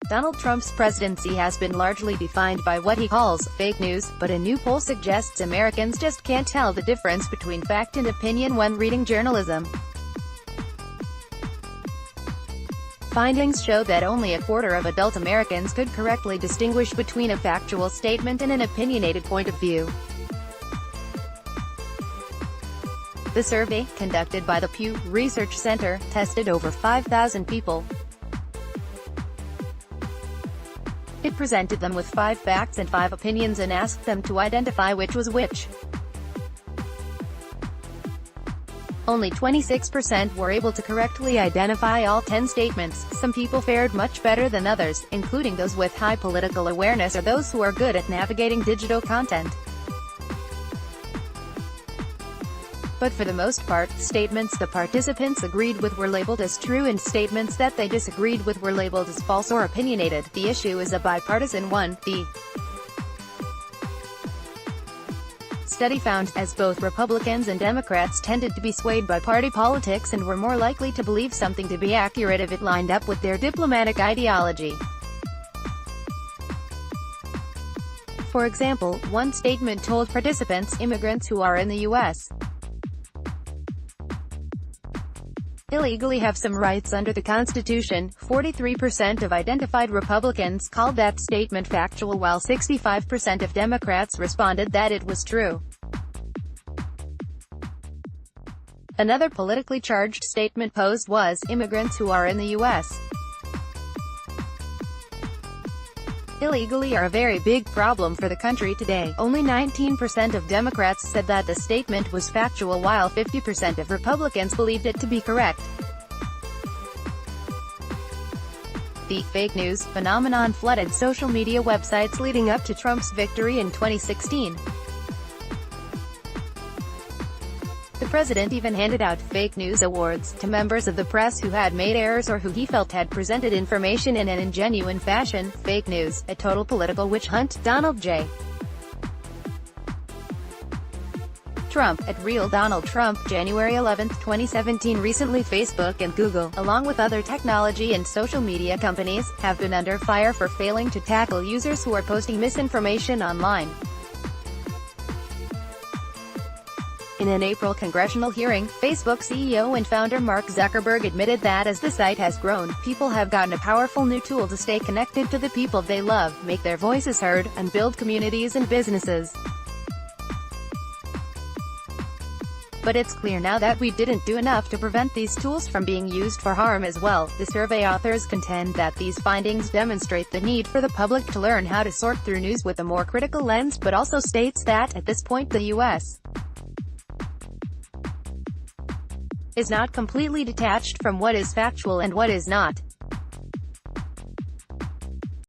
Donald Trump's presidency has been largely defined by what he calls fake news, but a new poll suggests Americans just can't tell the difference between fact and opinion when reading journalism. Findings show that only a quarter of adult Americans could correctly distinguish between a factual statement and an opinionated point of view. The survey, conducted by the Pew Research Center, tested over 5,000 people. It presented them with 5 facts and 5 opinions and asked them to identify which was which. Only 26% were able to correctly identify all 10 statements. Some people fared much better than others, including those with high political awareness or those who are good at navigating digital content. But for the most part, statements the participants agreed with were labeled as true and statements that they disagreed with were labeled as false or opinionated. The issue is a bipartisan one. The study found, as both Republicans and Democrats tended to be swayed by party politics and were more likely to believe something to be accurate if it lined up with their diplomatic ideology. For example, one statement told participants, immigrants who are in the U.S. illegally have some rights under the Constitution. 43% of identified Republicans called that statement factual, while 65% of Democrats responded that it was true. Another politically charged statement posed was, immigrants who are in the U.S. illegally are a very big problem for the country today. Only 19% of Democrats said that the statement was factual, while 50% of Republicans believed it to be correct. The fake news phenomenon flooded social media websites leading up to Trump's victory in 2016. The president even handed out fake news awards to members of the press who had made errors or who he felt had presented information in an ingenuine fashion. Fake news, a total political witch hunt. Donald J. Trump, at Real Donald Trump. January 11, 2017. Recently, Facebook and Google, along with other technology and social media companies, have been under fire for failing to tackle users who are posting misinformation online. In an April congressional hearing, Facebook CEO and founder Mark Zuckerberg admitted that as the site has grown, people have gotten a powerful new tool to stay connected to the people they love, make their voices heard, and build communities and businesses. But it's clear now that we didn't do enough to prevent these tools from being used for harm as well. The survey authors contend that these findings demonstrate the need for the public to learn how to sort through news with a more critical lens, but also states that, at this point, the U.S. is not completely detached from what is factual and what is not.